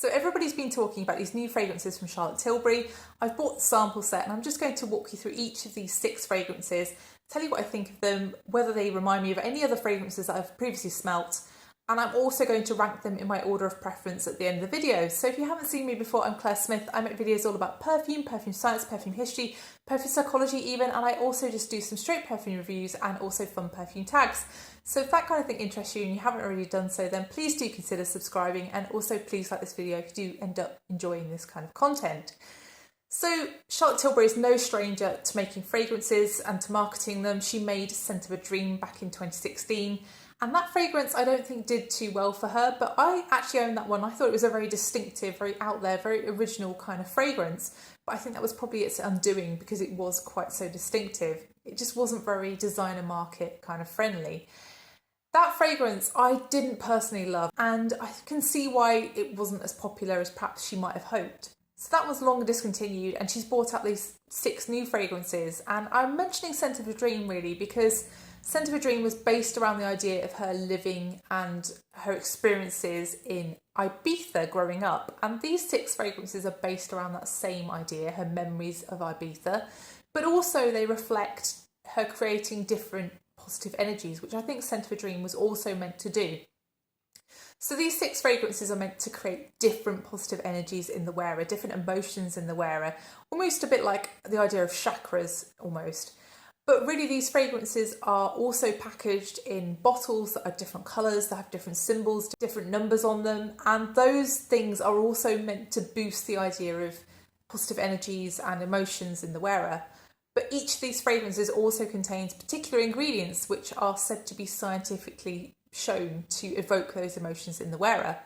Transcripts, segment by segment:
So everybody's been talking about these new fragrances from Charlotte Tilbury. I've bought the sample set and I'm just going to walk you through each of these 6 fragrances, tell you what I think of them, whether they remind me of any other fragrances that I've previously smelt, and I'm also going to rank them in my order of preference at the end of the video. So if you haven't seen me before, I'm Claire Smith. I make videos all about perfume, perfume science, perfume history, perfume psychology even, and I also just do some straight perfume reviews and also fun perfume tags. So if that kind of thing interests you and you haven't already done so, then please do consider subscribing, and also please like this video if you do end up enjoying this kind of content. So Charlotte Tilbury is no stranger to making fragrances and to marketing them. She made Scent of a Dream back in 2016. And that fragrance I don't think did too well for her, but I actually own that one. I thought it was a very distinctive, very out there, very original kind of fragrance. But I think that was probably its undoing because it was quite so distinctive. It just wasn't very designer market kind of friendly. That fragrance I didn't personally love, and I can see why it wasn't as popular as perhaps she might have hoped. So that was long discontinued, and she's brought out these 6 new fragrances. And I'm mentioning Scent of a Dream really because Scent of a Dream was based around the idea of her living and her experiences in Ibiza growing up. And these 6 fragrances are based around that same idea, her memories of Ibiza, but also they reflect her creating different positive energies, which I think Scent of a Dream was also meant to do. So these 6 fragrances are meant to create different positive energies in the wearer, different emotions in the wearer, almost a bit like the idea of chakras almost. But really these fragrances are also packaged in bottles that are different colours, that have different symbols, different numbers on them, and those things are also meant to boost the idea of positive energies and emotions in the wearer. But each of these fragrances also contains particular ingredients which are said to be scientifically shown to evoke those emotions in the wearer.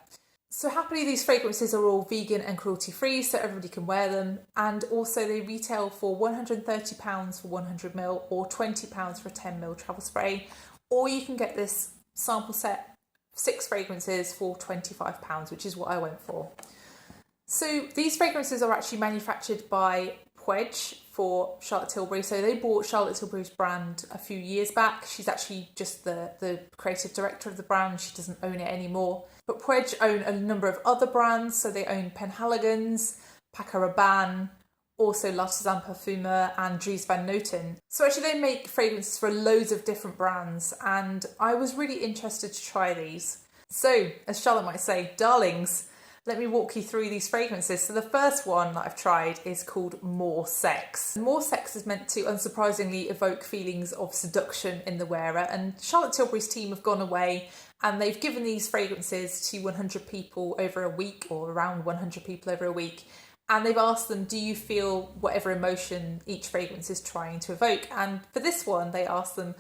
So happily these fragrances are all vegan and cruelty free, so everybody can wear them, and also they retail for £130 for 100ml or £20 for a 10ml travel spray, or you can get this sample set 6 fragrances for £25, which is what I went for. So these fragrances are actually manufactured by Puig for Charlotte Tilbury. So they bought Charlotte Tilbury's brand a few years back. She's actually just the creative director of the brand. She doesn't own it anymore. But Puig own a number of other brands. So they own Penhaligons, Paco Rabanne, also L'Artisan Parfumeur and Dries Van Noten. So actually they make fragrances for loads of different brands, and I was really interested to try these. So, as Charlotte might say, darlings, let me walk you through these fragrances. So the first one that I've tried is called More Sex. More Sex is meant to, unsurprisingly, evoke feelings of seduction in the wearer, and Charlotte Tilbury's team have gone away and they've given these fragrances to 100 people over a week, or around 100 people over a week, and they've asked them, do you feel whatever emotion each fragrance is trying to evoke? And for this one, they asked them,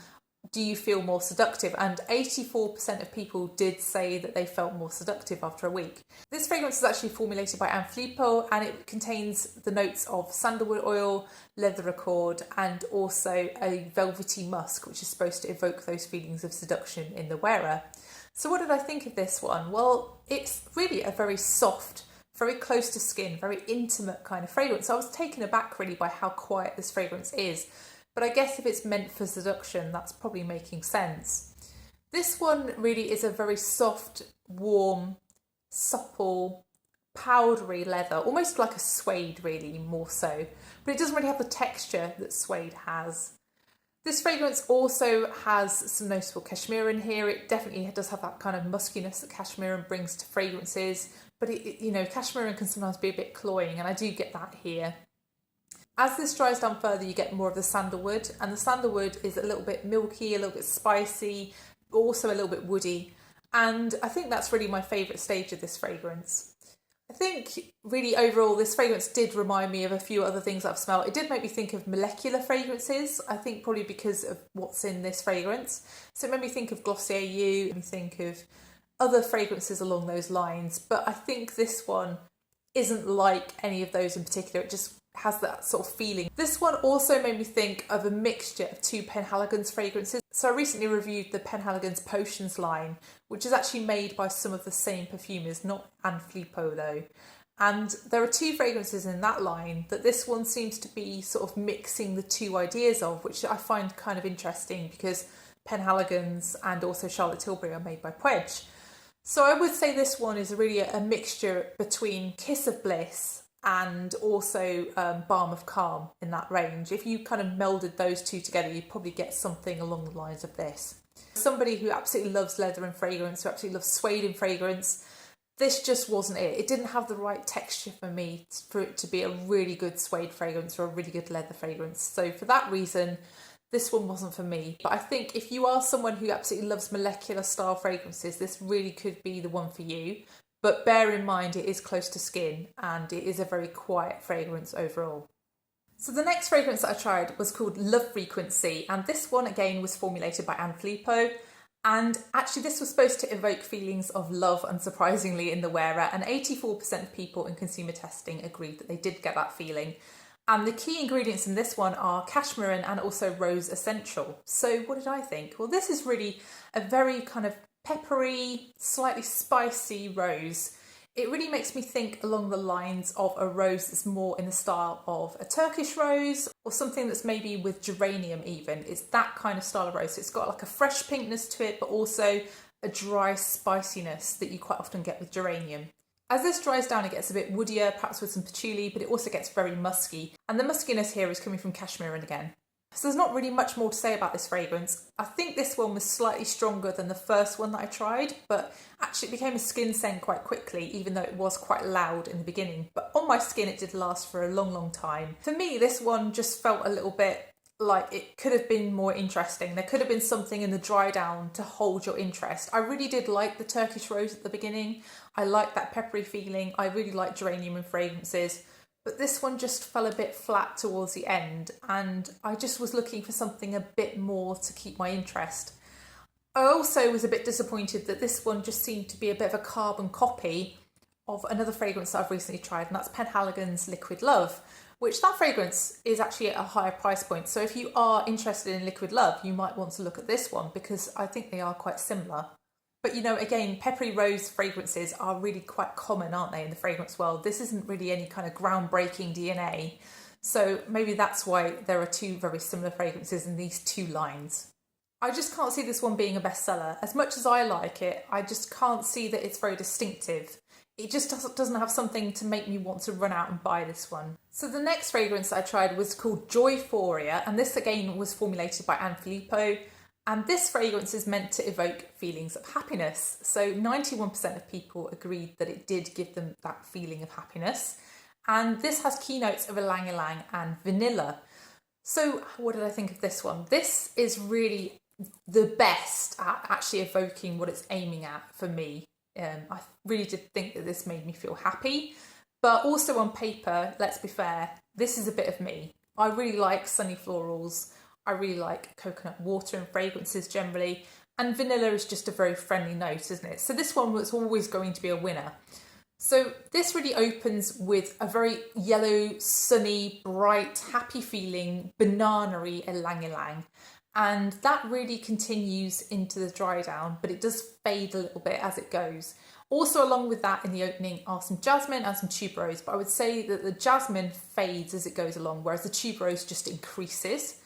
do you feel more seductive? And 84% of people did say that they felt more seductive after a week. This fragrance is actually formulated by Anne Filippo, and it contains the notes of sandalwood oil, leather accord, and also a velvety musk, which is supposed to evoke those feelings of seduction in the wearer. So what did I think of this one? Well, it's really a very soft, very close to skin, very intimate kind of fragrance. So I was taken aback really by how quiet this fragrance is. But I guess if it's meant for seduction, that's probably making sense. This one really is a very soft, warm, supple, powdery leather, almost like a suede really, more so. But it doesn't really have the texture that suede has. This fragrance also has some noticeable cashmere in here. It definitely does have that kind of muskiness that cashmere brings to fragrances. But you know, cashmere can sometimes be a bit cloying, and I do get that here. As this dries down further, you get more of the sandalwood, and the sandalwood is a little bit milky, a little bit spicy, also a little bit woody. And I think that's really my favourite stage of this fragrance. I think really overall this fragrance did remind me of a few other things I've smelled. It did make me think of molecular fragrances, I think probably because of what's in this fragrance. So it made me think of Glossier You, it made me think of other fragrances along those lines. But I think this one isn't like any of those in particular. It just has that sort of feeling. This one also made me think of a mixture of 2 Penhaligons fragrances. So I recently reviewed the Penhaligons Potions line, which is actually made by some of the same perfumers, not Anne Filippo though. And there are 2 fragrances in that line that this one seems to be sort of mixing the 2 ideas of, which I find kind of interesting because Penhaligons and also Charlotte Tilbury are made by Puig. So I would say this one is really a mixture between Kiss of Bliss and also Balm of Calm in that range. If you kind of melded those two together, you'd probably get something along the lines of this. Somebody who absolutely loves leather and fragrance, who absolutely loves suede in fragrance, this just wasn't it. It didn't have the right texture for me for it to be a really good suede fragrance or a really good leather fragrance. So for that reason, this one wasn't for me. But I think if you are someone who absolutely loves molecular style fragrances, this really could be the one for you. But bear in mind, it is close to skin and it is a very quiet fragrance overall. So the next fragrance that I tried was called Love Frequency, and this one again was formulated by Anne Filippo. And actually this was supposed to evoke feelings of love, unsurprisingly, in the wearer, and 84% of people in consumer testing agreed that they did get that feeling. And the key ingredients in this one are cashmere and also rose essential. So what did I think? Well, this is really a very kind of peppery, slightly spicy rose. It really makes me think along the lines of a rose that's more in the style of a Turkish rose or something that's maybe with geranium even. It's that kind of style of rose. So it's got like a fresh pinkness to it, but also a dry spiciness that you quite often get with geranium. As this dries down, it gets a bit woodier, perhaps with some patchouli, but it also gets very musky. And the muskiness here is coming from cashmere again. So there's not really much more to say about this fragrance. I think this one was slightly stronger than the first one that I tried, but actually it became a skin scent quite quickly, even though it was quite loud in the beginning. But on my skin, it did last for a long, long time. For me, this one just felt a little bit like it could have been more interesting. There could have been something in the dry down to hold your interest. I really did like the Turkish rose at the beginning. I liked that peppery feeling. I really like geranium in fragrances. But this one just fell a bit flat towards the end, and I just was looking for something a bit more to keep my interest. I also was a bit disappointed that this one just seemed to be a bit of a carbon copy of another fragrance that I've recently tried, and that's Penhaligons Liquid Love, which that fragrance is actually at a higher price point. So if you are interested in Liquid Love, you might want to look at this one because I think they are quite similar. But you know, again, peppery rose fragrances are really quite common, aren't they, in the fragrance world? This isn't really any kind of groundbreaking DNA. So maybe that's why there are two very similar fragrances in these two lines. I just can't see this one being a bestseller. As much as I like it, I just can't see that it's very distinctive. It just doesn't have something to make me want to run out and buy this one. So the next fragrance I tried was called Joyphoria, and this again was formulated by Anne Filippo. And this fragrance is meant to evoke feelings of happiness. So 91% of people agreed that it did give them that feeling of happiness. And this has keynotes of Ylang Ylang and vanilla. So what did I think of this one? This is really the best at actually evoking what it's aiming at for me. I really did think that this made me feel happy. But also on paper, let's be fair, this is a bit of me. I really like sunny florals. I really like coconut water and fragrances generally, and vanilla is just a very friendly note, isn't it? So this one was always going to be a winner. So this really opens with a very yellow, sunny, bright, happy feeling, banana-y Ylang Ylang, and that really continues into the dry down, but it does fade a little bit as it goes. Also along with that in the opening are some jasmine and some tuberose, but I would say that the jasmine fades as it goes along, whereas the tuberose just increases.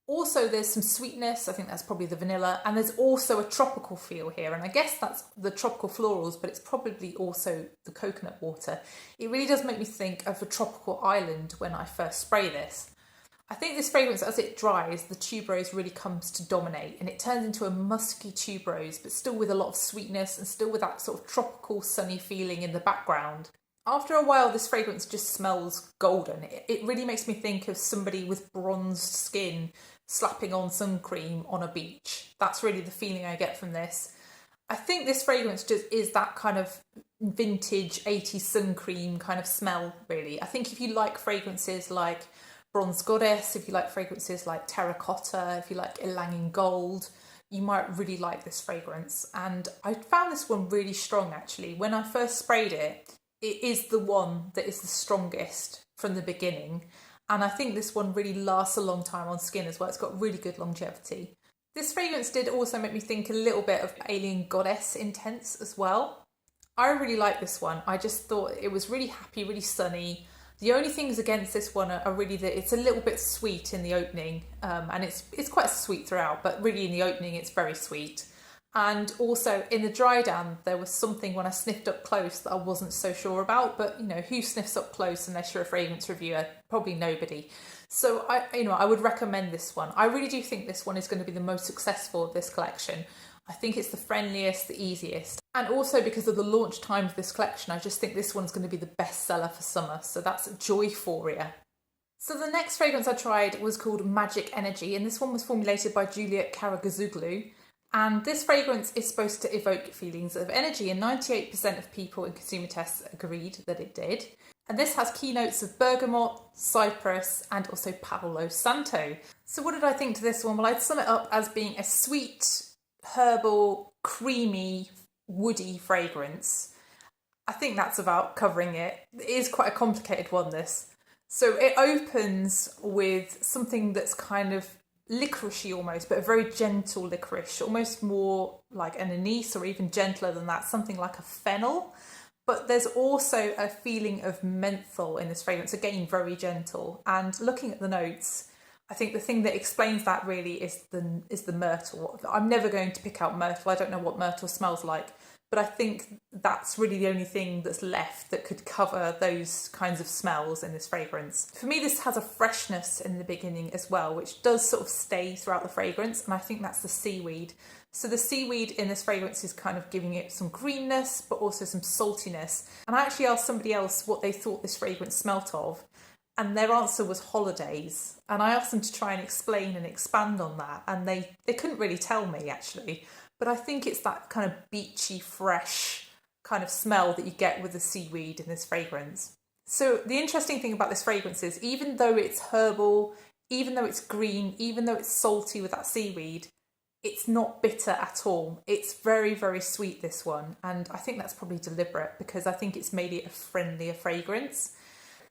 Also, there's some sweetness, I think that's probably the vanilla, and there's also a tropical feel here, and I guess that's the tropical florals, but it's probably also the coconut water. It really does make me think of a tropical island when I first spray this. I think this fragrance, as it dries, the tuberose really comes to dominate, and it turns into a musky tuberose, but still with a lot of sweetness and still with that sort of tropical sunny feeling in the background. After a while, this fragrance just smells golden. It really makes me think of somebody with bronzed skin slapping on sun cream on a beach. That's really the feeling I get from this. I think this fragrance just is that kind of vintage 80s sun cream kind of smell, really. I think if you like fragrances like Bronze Goddess, if you like fragrances like Terracotta, if you like Ylang in Gold, you might really like this fragrance. And I found this one really strong, actually. When I first sprayed it, it is the one that is the strongest from the beginning. And I think this one really lasts a long time on skin as well. It's got really good longevity. This fragrance did also make me think a little bit of Alien Goddess Intense as well. I really like this one. I just thought it was really happy, really sunny. The only things against this one are really that it's a little bit sweet in the opening, and it's quite sweet throughout, but really in the opening it's very sweet. And also in the dry down, there was something when I sniffed up close that I wasn't so sure about. But you know, who sniffs up close unless you're a fragrance reviewer? Probably nobody. So I would recommend this one. I really do think this one is going to be the most successful of this collection. I think it's the friendliest, the easiest. And also because of the launch time of this collection, I just think this one's going to be the best seller for summer. So that's Joyphoria. So the next fragrance I tried was called Magic Energy, and this one was formulated by Juliet Karagazoglu. And this fragrance is supposed to evoke feelings of energy, and 98% of people in consumer tests agreed that it did. And this has keynotes of bergamot, cypress, and also Palo Santo. So what did I think to this one? Well, I'd sum it up as being a sweet, herbal, creamy, woody fragrance. I think that's about covering it. It is quite a complicated one, this. So it opens with something that's kind of licoricey almost, but a very gentle licorice, almost more like an anise or even gentler than that, something like a fennel. But there's also a feeling of menthol in this fragrance, again, very gentle. And looking at the notes, I think the thing that explains that really is the myrtle. I'm never going to pick out myrtle. I don't know what myrtle smells like, but I think that's really the only thing that's left that could cover those kinds of smells in this fragrance. For me, this has a freshness in the beginning as well, which does sort of stay throughout the fragrance, and I think that's the seaweed. So the seaweed in this fragrance is kind of giving it some greenness, but also some saltiness. And I actually asked somebody else what they thought this fragrance smelt of, and their answer was holidays. And I asked them to try and explain and expand on that, and they couldn't really tell me actually. But I think it's that kind of beachy, fresh kind of smell that you get with the seaweed in this fragrance. So the interesting thing about this fragrance is even though it's herbal, even though it's green, even though it's salty with that seaweed, it's not bitter at all. It's very, very sweet, this one. And I think that's probably deliberate because I think it's made it a friendlier fragrance.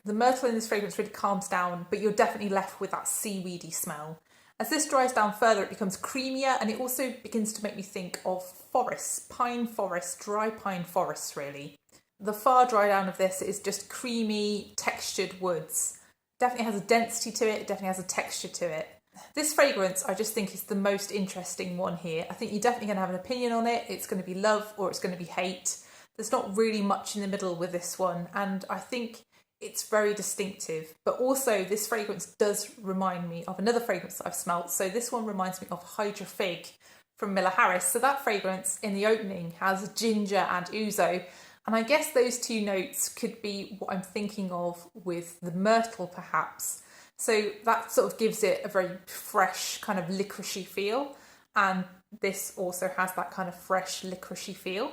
The myrtle in this fragrance really calms down, but you're definitely left with that seaweedy smell. As this dries down further, it becomes creamier, and it also begins to make me think of forests, pine forest, dry pine forests really. The far dry down of this is just creamy, textured woods. Definitely has a density to it, definitely has a texture to it. This fragrance I just think is the most interesting one here. I think you're definitely going to have an opinion on it. It's going to be love or it's going to be hate. There's not really much in the middle with this one, and I think it's very distinctive. But also this fragrance does remind me of another fragrance that I've smelt. So this one reminds me of Hydra Figue from Miller Harris. So that fragrance in the opening has ginger and ouzo. And I guess those two notes could be what I'm thinking of with the myrtle perhaps. So that sort of gives it a very fresh kind of licoricey feel. And this also has that kind of fresh licoricey feel.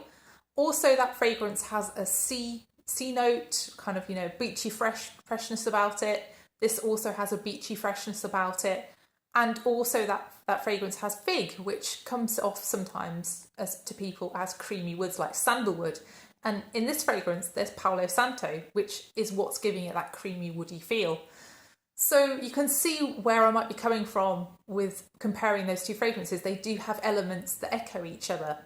Also that fragrance has a sea note, kind of, you know, beachy freshness about it. This also has a beachy freshness about it. And also that fragrance has fig, which comes off sometimes to people as creamy woods like sandalwood. And in this fragrance, there's Palo Santo, which is what's giving it that creamy woody feel. So you can see where I might be coming from with comparing those two fragrances. They do have elements that echo each other.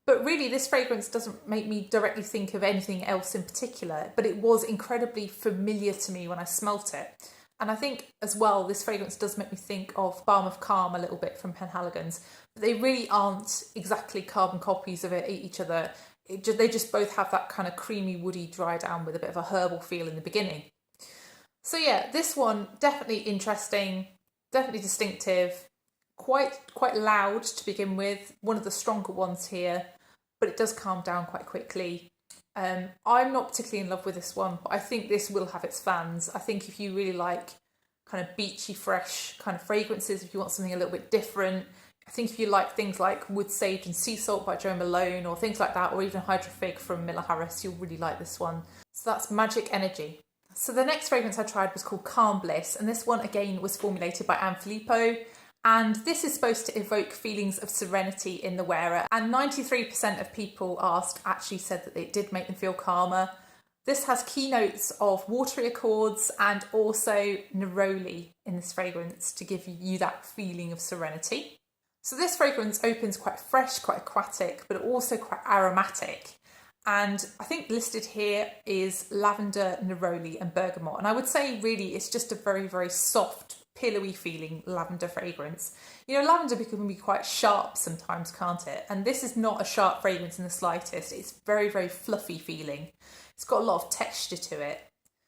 But really, this fragrance doesn't make me directly think of anything else in particular, but it was incredibly familiar to me when I smelt it. And I think as well, this fragrance does make me think of Balm of Calm a little bit from Penhaligons. But they really aren't exactly carbon copies of each other. They just both have that kind of creamy, woody dry down with a bit of a herbal feel in the beginning. So yeah, this one, definitely interesting, definitely distinctive, quite loud to begin with, one of the stronger ones here, but it does calm down quite quickly. I'm not particularly in love with this one, but I think this will have its fans. I think if you really like kind of beachy, fresh kind of fragrances, if you want something a little bit different, I think if you like things like Wood Sage and Sea Salt by Jo Malone or things like that, or even Hydra Figue from Miller Harris, you'll really like this one. So that's Magic Energy. So the next fragrance I tried was called Calm Bliss, and this one again was formulated by Anne Filippo, and this is supposed to evoke feelings of serenity in the wearer, and 93% of people asked actually said that it did make them feel calmer. This has keynotes of watery accords and also neroli in this fragrance to give you that feeling of serenity. So this fragrance opens quite fresh, quite aquatic, but also quite aromatic. And I think listed here is lavender, neroli and bergamot. And I would say really it's just a very, very soft pillowy feeling lavender fragrance. You know, lavender can be quite sharp sometimes, can't it? And this is not a sharp fragrance in the slightest. It's very, very fluffy feeling. It's got a lot of texture to it.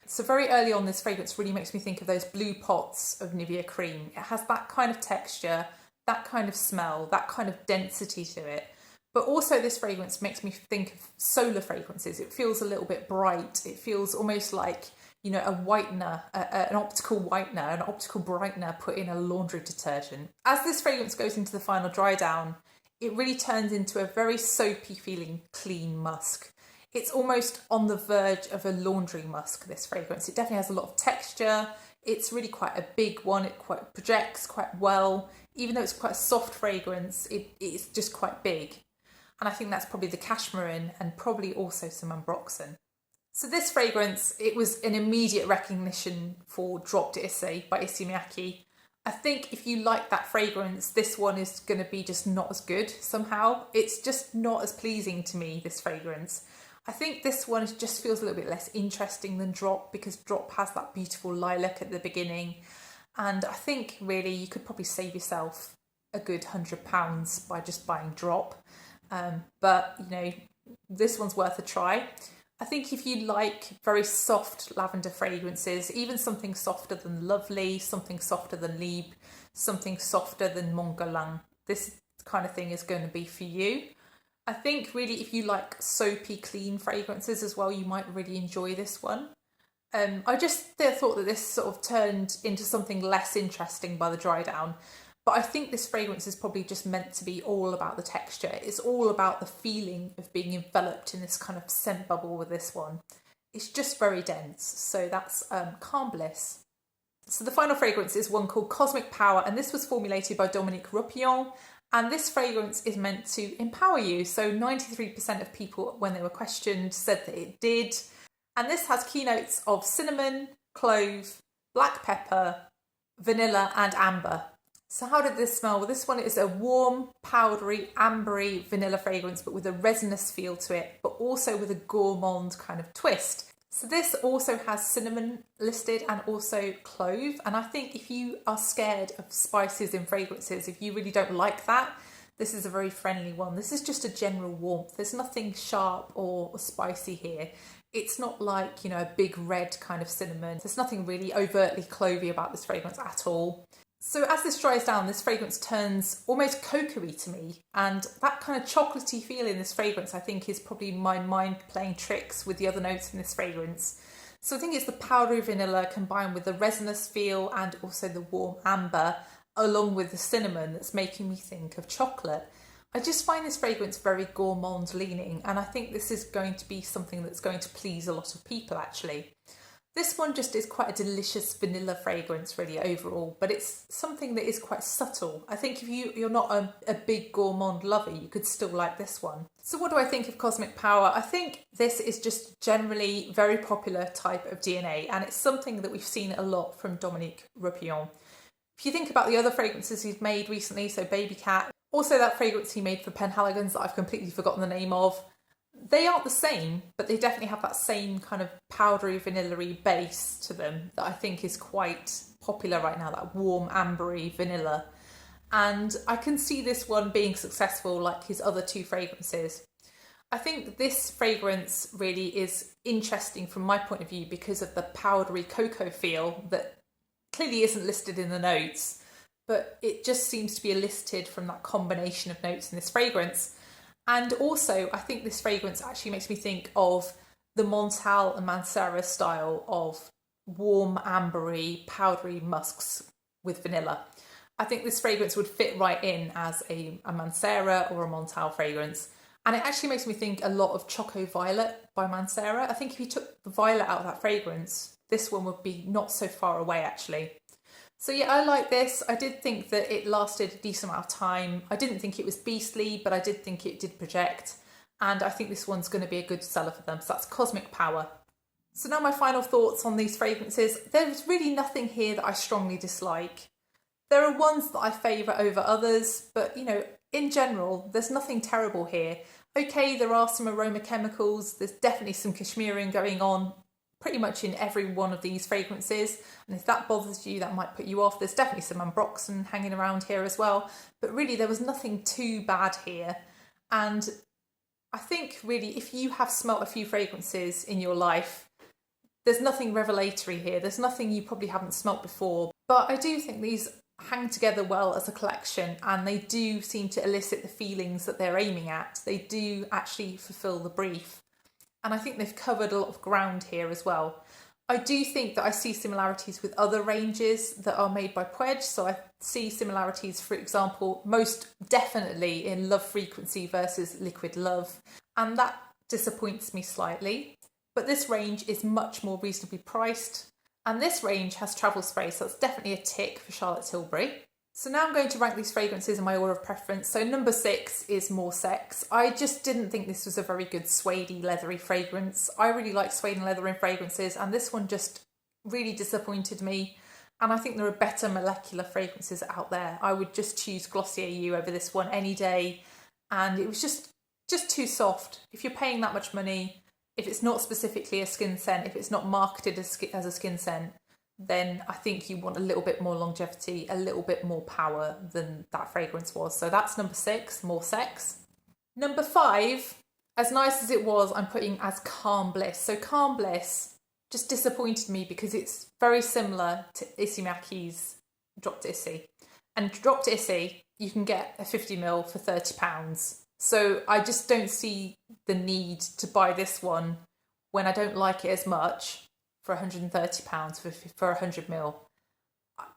So very early on, this fragrance really makes me think of those blue pots of Nivea cream. It has that kind of texture, that kind of smell, that kind of density to it. But also this fragrance makes me think of solar fragrances. It feels a little bit bright. It feels almost like, you know, a whitener, an optical whitener, an optical brightener put in a laundry detergent. As this fragrance goes into the final dry down, it really turns into a very soapy feeling clean musk. It's almost on the verge of a laundry musk, this fragrance. It definitely has a lot of texture. It's really quite a big one. It quite projects quite well. Even though it's quite a soft fragrance, it's just quite big. And I think that's probably the cashmere and probably also some ambroxan. So this fragrance, it was an immediate recognition for Dropped Issey by Issey Miyake. I think if you like that fragrance, this one is going to be just not as good somehow. It's just not as pleasing to me, this fragrance. I think this one just feels a little bit less interesting than Drop, because Drop has that beautiful lilac at the beginning. And I think really you could probably save yourself a good £100 by just buying Drop. But, you know, this one's worth a try. I think if you like very soft lavender fragrances, even something softer than Lovely, something softer than Lieb, something softer than Guerlain, this kind of thing is going to be for you. I think really if you like soapy clean fragrances as well, you might really enjoy this one. I just thought that this sort of turned into something less interesting by the dry down. But I think this fragrance is probably just meant to be all about the texture. It's all about the feeling of being enveloped in this kind of scent bubble with this one. It's just very dense. So that's Calm Bliss. So the final fragrance is one called Cosmic Power, and this was formulated by Dominique Roupillon. And this fragrance is meant to empower you. So 93% of people, when they were questioned, said that it did. And this has keynotes of cinnamon, clove, black pepper, vanilla and amber. So how did this smell? Well, this one is a warm, powdery, ambery vanilla fragrance, but with a resinous feel to it, but also with a gourmand kind of twist. So this also has cinnamon listed and also clove. And I think if you are scared of spices in fragrances, if you really don't like that, this is a very friendly one. This is just a general warmth. There's nothing sharp or spicy here. It's not like, you know, a big red kind of cinnamon. There's nothing really overtly clovey about this fragrance at all. So as this dries down, this fragrance turns almost cocoa-y to me, and that kind of chocolatey feel in this fragrance I think is probably my mind playing tricks with the other notes in this fragrance. So I think it's the powdery vanilla combined with the resinous feel and also the warm amber along with the cinnamon that's making me think of chocolate. I just find this fragrance very gourmand leaning, and I think this is going to be something that's going to please a lot of people actually. This one just is quite a delicious vanilla fragrance really overall, but it's something that is quite subtle. I think if you're not a big gourmand lover, you could still like this one. So what do I think of Cosmic Power? I think this is just generally very popular type of DNA, and it's something that we've seen a lot from Dominique Roupillon. If you think about the other fragrances he's made recently, so Babycat, also that fragrance he made for Penhaligons that I've completely forgotten the name of, they aren't the same, but they definitely have that same kind of powdery vanilla-y base to them that I think is quite popular right now, that warm ambery vanilla. And I can see this one being successful like his other two fragrances. I think this fragrance really is interesting from my point of view because of the powdery cocoa feel that clearly isn't listed in the notes, but it just seems to be elicited from that combination of notes in this fragrance. And also, I think this fragrance actually makes me think of the Montal and Mancera style of warm, ambery, powdery musks with vanilla. I think this fragrance would fit right in as a Mancera or a Montal fragrance. And it actually makes me think a lot of Choco Violet by Mancera. I think if you took the violet out of that fragrance, this one would be not so far away actually. So yeah, I like this. I did think that it lasted a decent amount of time. I didn't think it was beastly, but I did think it did project. And I think this one's going to be a good seller for them. So that's Cosmic Power. So now my final thoughts on these fragrances. There's really nothing here that I strongly dislike. There are ones that I favour over others, but you know, in general, there's nothing terrible here. Okay, there are some aroma chemicals. There's definitely some cashmereing going on. pretty much in every one of these fragrances, and if that bothers you, that might put you off. There's definitely some ambroxan hanging around here as well, but really there was nothing too bad here. And I think really if you have smelt a few fragrances in your life, there's nothing revelatory here. There's nothing you probably haven't smelt before, but I do think these hang together well as a collection, and they do seem to elicit the feelings that they're aiming at. They do actually fulfill the brief. And I think they've covered a lot of ground here as well. I do think that I see similarities with other ranges that are made by Puig. So I see similarities, for example, most definitely in Love Frequency versus Liquid Love. And that disappoints me slightly. But this range is much more reasonably priced. And this range has travel spray, so that's definitely a tick for Charlotte Tilbury. So now I'm going to rank these fragrances in my order of preference. So number 6 is More Sex. I just didn't think this was a very good suede-y, leathery fragrance. I really like suede and leather in fragrances, and this one just really disappointed me. And I think there are better molecular fragrances out there. I would just choose Glossier You over this one any day. And it was just too soft. If you're paying that much money, if it's not specifically a skin scent, if it's not marketed as a skin scent, then I think you want a little bit more longevity, a little bit more power than that fragrance was. So that's number 6, More Sex. Number 5, as nice as it was, I'm putting as Calm Bliss. So Calm Bliss just disappointed me because it's very similar to Issey Miyake's Dropped Issey. And Dropped Issey, you can get a 50ml for £30. So I just don't see the need to buy this one when I don't like it as much for £130 for 100ml.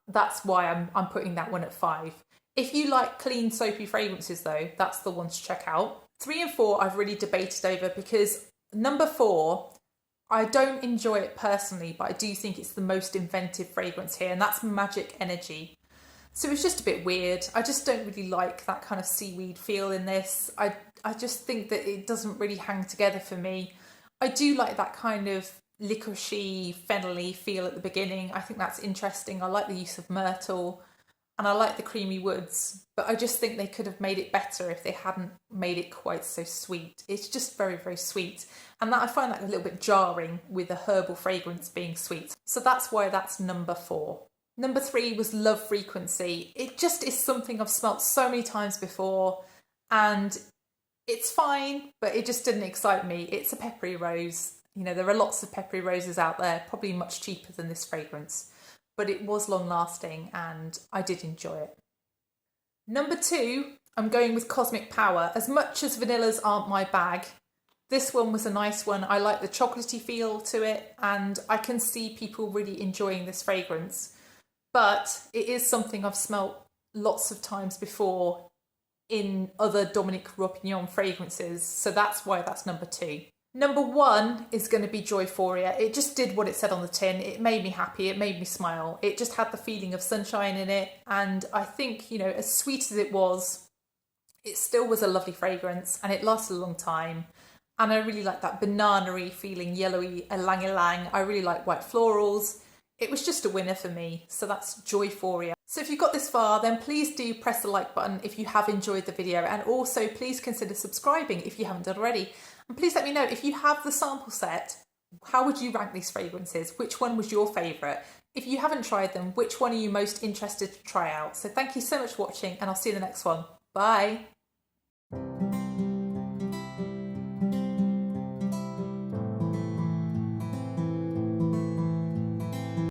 That's why I'm putting that one at 5. If you like clean soapy fragrances though, that's the one to check out. 3 and 4 I've really debated over, because number 4, I don't enjoy it personally, but I do think it's the most inventive fragrance here, and that's Magic Energy. So it's just a bit weird. I just don't really like that kind of seaweed feel in this. I just think that it doesn't really hang together for me. I do like that kind of licoricey, fennelly feel at the beginning. I think that's interesting. I like the use of myrtle, and I like the creamy woods, but I just think they could have made it better if they hadn't made it quite so sweet. It's just very, very sweet, and that I find that a little bit jarring with a herbal fragrance being sweet. So that's why that's number 4. Number 3 was Love Frequency. It just is something I've smelt so many times before, and it's fine, but it just didn't excite me. It's a peppery rose. You know, there are lots of peppery roses out there, probably much cheaper than this fragrance, but it was long lasting and I did enjoy it. Number 2, I'm going with Cosmic Power. As much as vanillas aren't my bag, this one was a nice one. I like the chocolatey feel to it, and I can see people really enjoying this fragrance, but it is something I've smelt lots of times before in other Dominique Ropignon fragrances, so that's why that's number 2. Number 1 is going to be Joyphoria. It just did what it said on the tin. It made me happy. It made me smile. It just had the feeling of sunshine in it. And I think, you know, as sweet as it was, it still was a lovely fragrance, and it lasted a long time. And I really like that banana-y feeling, yellowy Ylang Ylang. I really like white florals. It was just a winner for me. So that's Joyphoria. So if you've got this far, then please do press the like button if you have enjoyed the video. And also please consider subscribing if you haven't done already. And please let me know, if you have the sample set, how would you rank these fragrances? Which one was your favourite? If you haven't tried them, which one are you most interested to try out? So thank you so much for watching, and I'll see you in the next one. Bye.